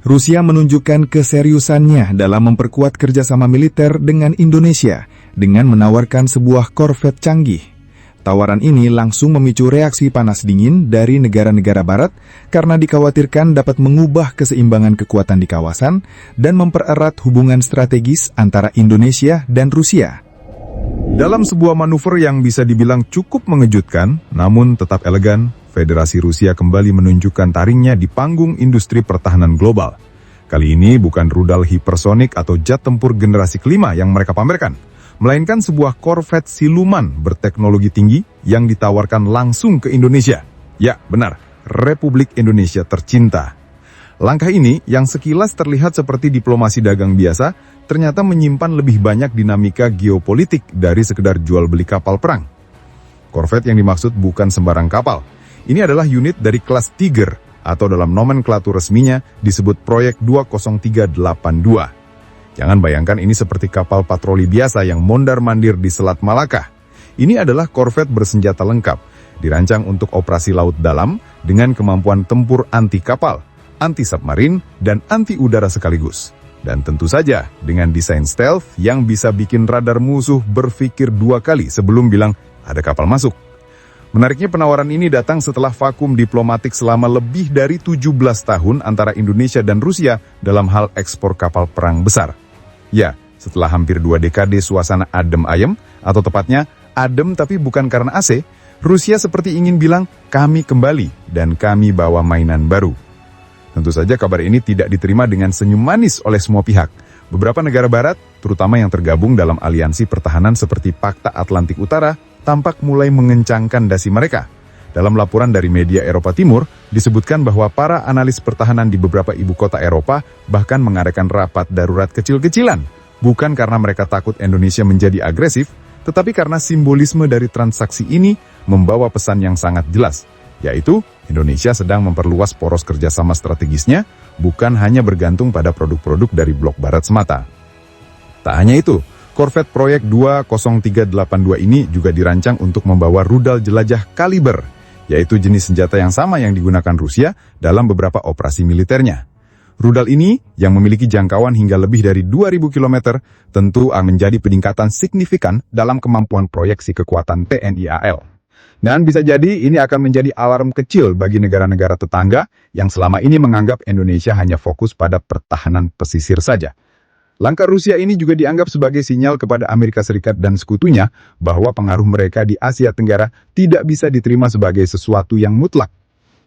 Rusia menunjukkan keseriusannya dalam memperkuat kerjasama militer dengan Indonesia dengan menawarkan sebuah korvet canggih. Tawaran ini langsung memicu reaksi panas dingin dari negara-negara barat karena dikhawatirkan dapat mengubah keseimbangan kekuatan di kawasan dan mempererat hubungan strategis antara Indonesia dan Rusia. Dalam sebuah manuver yang bisa dibilang cukup mengejutkan, namun tetap elegan, Federasi Rusia kembali menunjukkan taringnya di panggung industri pertahanan global. Kali ini bukan rudal hipersonik atau jet tempur generasi kelima yang mereka pamerkan, melainkan sebuah korvet siluman berteknologi tinggi yang ditawarkan langsung ke Indonesia. Ya, benar, Republik Indonesia tercinta. Langkah ini, yang sekilas terlihat seperti diplomasi dagang biasa, ternyata menyimpan lebih banyak dinamika geopolitik dari sekedar jual beli kapal perang. Korvet yang dimaksud bukan sembarang kapal. Ini adalah unit dari kelas Tiger, atau dalam nomenklatur resminya disebut Proyek 20382. Jangan bayangkan ini seperti kapal patroli biasa yang mondar-mandir di Selat Malaka. Ini adalah korvet bersenjata lengkap, dirancang untuk operasi laut dalam dengan kemampuan tempur anti kapal, anti submarin, dan anti udara sekaligus. Dan tentu saja dengan desain stealth yang bisa bikin radar musuh berpikir dua kali sebelum bilang ada kapal masuk. Menariknya penawaran ini datang setelah vakum diplomatik selama lebih dari 17 tahun antara Indonesia dan Rusia dalam hal ekspor kapal perang besar. Ya, setelah hampir 2 dekade suasana adem ayem, atau tepatnya adem tapi bukan karena AC, Rusia seperti ingin bilang kami kembali dan kami bawa mainan baru. Tentu saja kabar ini tidak diterima dengan senyum manis oleh semua pihak. Beberapa negara barat, terutama yang tergabung dalam aliansi pertahanan seperti Pakta Atlantik Utara, tampak mulai mengencangkan dasi mereka. Dalam laporan dari media Eropa Timur, disebutkan bahwa para analis pertahanan di beberapa ibu kota Eropa bahkan mengadakan rapat darurat kecil-kecilan. Bukan karena mereka takut Indonesia menjadi agresif, tetapi karena simbolisme dari transaksi ini membawa pesan yang sangat jelas, yaitu Indonesia sedang memperluas poros kerjasama strategisnya, bukan hanya bergantung pada produk-produk dari blok barat semata. Tak hanya itu, korvet Proyek 20382 ini juga dirancang untuk membawa rudal jelajah kaliber, yaitu jenis senjata yang sama yang digunakan Rusia dalam beberapa operasi militernya. Rudal ini, yang memiliki jangkauan hingga lebih dari 2.000 km, tentu akan menjadi peningkatan signifikan dalam kemampuan proyeksi kekuatan TNI AL. Dan bisa jadi ini akan menjadi alarm kecil bagi negara-negara tetangga yang selama ini menganggap Indonesia hanya fokus pada pertahanan pesisir saja. Langkah Rusia ini juga dianggap sebagai sinyal kepada Amerika Serikat dan sekutunya bahwa pengaruh mereka di Asia Tenggara tidak bisa diterima sebagai sesuatu yang mutlak.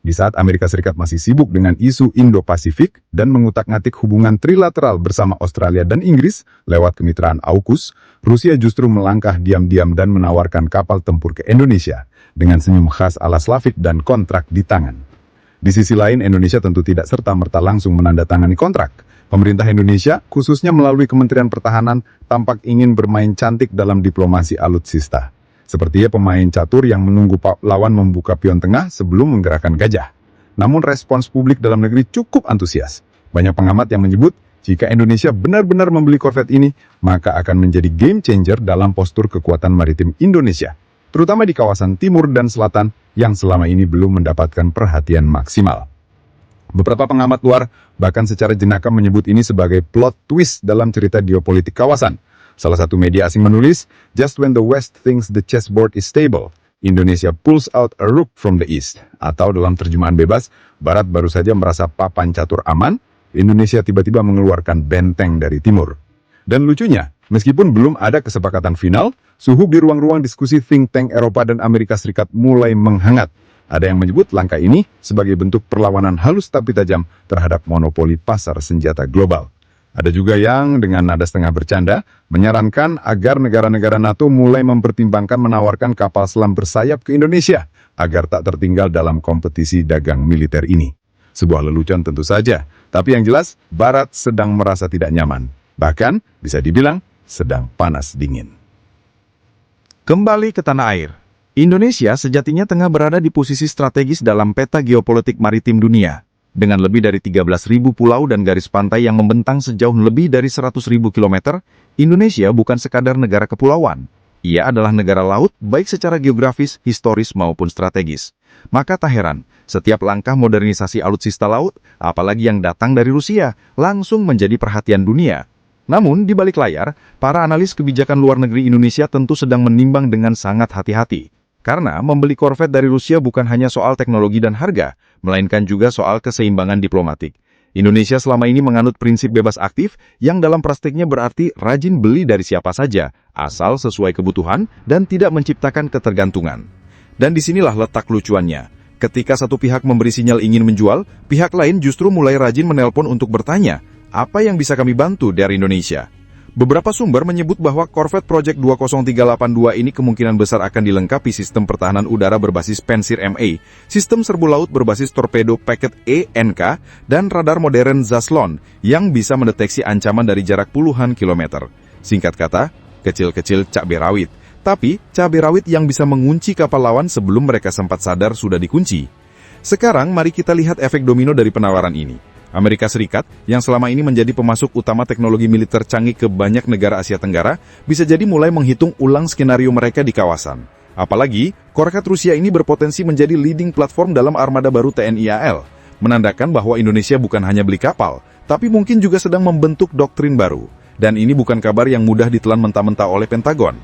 Di saat Amerika Serikat masih sibuk dengan isu Indo-Pasifik dan mengutak-ngatik hubungan trilateral bersama Australia dan Inggris lewat kemitraan AUKUS, Rusia justru melangkah diam-diam dan menawarkan kapal tempur ke Indonesia dengan senyum khas ala Slavik dan kontrak di tangan. Di sisi lain, Indonesia tentu tidak serta-merta langsung menandatangani kontrak. Pemerintah Indonesia, khususnya melalui Kementerian Pertahanan, tampak ingin bermain cantik dalam diplomasi alutsista. Sepertinya pemain catur yang menunggu lawan membuka pion tengah sebelum menggerakkan gajah. Namun respons publik dalam negeri cukup antusias. Banyak pengamat yang menyebut, jika Indonesia benar-benar membeli korvet ini, maka akan menjadi game changer dalam postur kekuatan maritim Indonesia, terutama di kawasan timur dan selatan yang selama ini belum mendapatkan perhatian maksimal. Beberapa pengamat luar bahkan secara jenaka menyebut ini sebagai plot twist dalam cerita geopolitik kawasan. Salah satu media asing menulis, "Just when the West thinks the chessboard is stable, Indonesia pulls out a rook from the East." Atau dalam terjemahan bebas, Barat baru saja merasa papan catur aman, Indonesia tiba-tiba mengeluarkan benteng dari timur. Dan lucunya, meskipun belum ada kesepakatan final, suhu di ruang-ruang diskusi think tank Eropa dan Amerika Serikat mulai menghangat. Ada yang menyebut langkah ini sebagai bentuk perlawanan halus tapi tajam terhadap monopoli pasar senjata global. Ada juga yang dengan nada setengah bercanda menyarankan agar negara-negara NATO mulai mempertimbangkan menawarkan kapal selam bersayap ke Indonesia agar tak tertinggal dalam kompetisi dagang militer ini. Sebuah lelucon tentu saja, tapi yang jelas Barat sedang merasa tidak nyaman. Bahkan bisa dibilang sedang panas dingin. Kembali ke tanah air. Indonesia sejatinya tengah berada di posisi strategis dalam peta geopolitik maritim dunia. Dengan lebih dari 13.000 pulau dan garis pantai yang membentang sejauh lebih dari 100.000 km, Indonesia bukan sekadar negara kepulauan. Ia adalah negara laut baik secara geografis, historis maupun strategis. Maka tak heran, setiap langkah modernisasi alutsista laut, apalagi yang datang dari Rusia, langsung menjadi perhatian dunia. Namun, di balik layar, para analis kebijakan luar negeri Indonesia tentu sedang menimbang dengan sangat hati-hati. Karena membeli korvet dari Rusia bukan hanya soal teknologi dan harga, melainkan juga soal keseimbangan diplomatik. Indonesia selama ini menganut prinsip bebas aktif yang dalam praktiknya berarti rajin beli dari siapa saja, asal sesuai kebutuhan dan tidak menciptakan ketergantungan. Dan disinilah letak lucuannya. Ketika satu pihak memberi sinyal ingin menjual, pihak lain justru mulai rajin menelpon untuk bertanya, apa yang bisa kami bantu dari Indonesia? Beberapa sumber menyebut bahwa korvet Project 20382 ini kemungkinan besar akan dilengkapi sistem pertahanan udara berbasis Pensir MA, sistem serbu laut berbasis torpedo packet ENK, dan radar modern Zaslon yang bisa mendeteksi ancaman dari jarak puluhan kilometer. Singkat kata, kecil-kecil cabai rawit. Tapi, cabai rawit yang bisa mengunci kapal lawan sebelum mereka sempat sadar sudah dikunci. Sekarang, mari kita lihat efek domino dari penawaran ini. Amerika Serikat, yang selama ini menjadi pemasok utama teknologi militer canggih ke banyak negara Asia Tenggara, bisa jadi mulai menghitung ulang skenario mereka di kawasan. Apalagi, korvet Rusia ini berpotensi menjadi leading platform dalam armada baru TNI AL, menandakan bahwa Indonesia bukan hanya beli kapal, tapi mungkin juga sedang membentuk doktrin baru. Dan ini bukan kabar yang mudah ditelan mentah-mentah oleh Pentagon.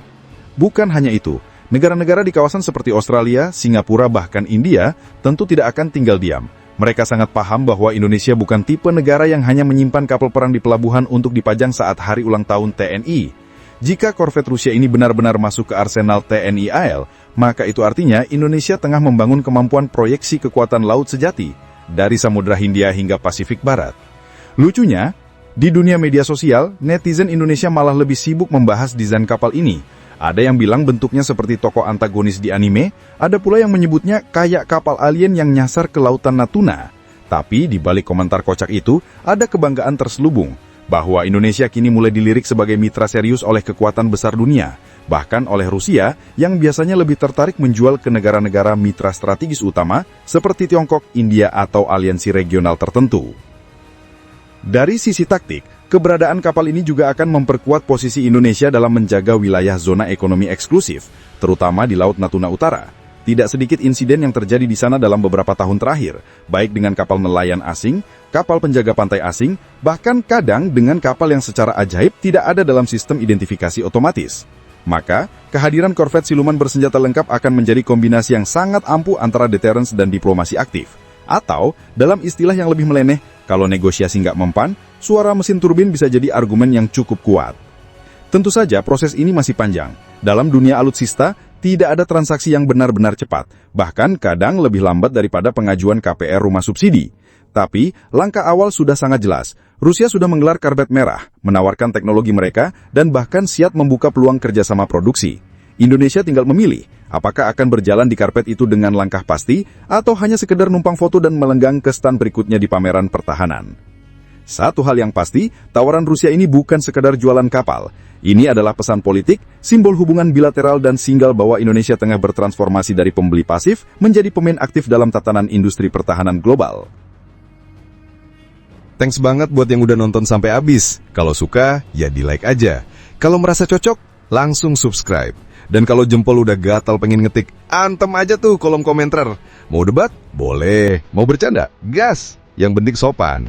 Bukan hanya itu, negara-negara di kawasan seperti Australia, Singapura, bahkan India, tentu tidak akan tinggal diam. Mereka sangat paham bahwa Indonesia bukan tipe negara yang hanya menyimpan kapal perang di pelabuhan untuk dipajang saat hari ulang tahun TNI. Jika korvet Rusia ini benar-benar masuk ke arsenal TNI AL, maka itu artinya Indonesia tengah membangun kemampuan proyeksi kekuatan laut sejati, dari Samudra Hindia hingga Pasifik Barat. Lucunya, di dunia media sosial, netizen Indonesia malah lebih sibuk membahas desain kapal ini. Ada yang bilang bentuknya seperti tokoh antagonis di anime, ada pula yang menyebutnya kayak kapal alien yang nyasar ke lautan Natuna. Tapi di balik komentar kocak itu, ada kebanggaan terselubung, bahwa Indonesia kini mulai dilirik sebagai mitra serius oleh kekuatan besar dunia, bahkan oleh Rusia yang biasanya lebih tertarik menjual ke negara-negara mitra strategis utama seperti Tiongkok, India, atau aliansi regional tertentu. Dari sisi taktik, keberadaan kapal ini juga akan memperkuat posisi Indonesia dalam menjaga wilayah zona ekonomi eksklusif, terutama di Laut Natuna Utara. Tidak sedikit insiden yang terjadi di sana dalam beberapa tahun terakhir, baik dengan kapal nelayan asing, kapal penjaga pantai asing, bahkan kadang dengan kapal yang secara ajaib tidak ada dalam sistem identifikasi otomatis. Maka, kehadiran korvet siluman bersenjata lengkap akan menjadi kombinasi yang sangat ampuh antara deterrence dan diplomasi aktif. Atau, dalam istilah yang lebih meleneh, kalau negosiasi nggak mempan, suara mesin turbin bisa jadi argumen yang cukup kuat. Tentu saja proses ini masih panjang. Dalam dunia alutsista, tidak ada transaksi yang benar-benar cepat, bahkan kadang lebih lambat daripada pengajuan KPR rumah subsidi. Tapi, langkah awal sudah sangat jelas. Rusia sudah menggelar karpet merah, menawarkan teknologi mereka, dan bahkan siap membuka peluang kerjasama produksi. Indonesia tinggal memilih, apakah akan berjalan di karpet itu dengan langkah pasti, atau hanya sekedar numpang foto dan melenggang ke stand berikutnya di pameran pertahanan. Satu hal yang pasti, tawaran Rusia ini bukan sekedar jualan kapal. Ini adalah pesan politik, simbol hubungan bilateral dan sinyal bahwa Indonesia tengah bertransformasi dari pembeli pasif menjadi pemain aktif dalam tatanan industri pertahanan global. Thanks banget buat yang udah nonton sampai habis. Kalau suka, ya di-like aja. Kalau merasa cocok, langsung subscribe. Dan kalau jempol udah gatal pengen ngetik, antem aja tuh kolom komentar. Mau debat? Boleh. Mau bercanda? Gas. Yang penting sopan.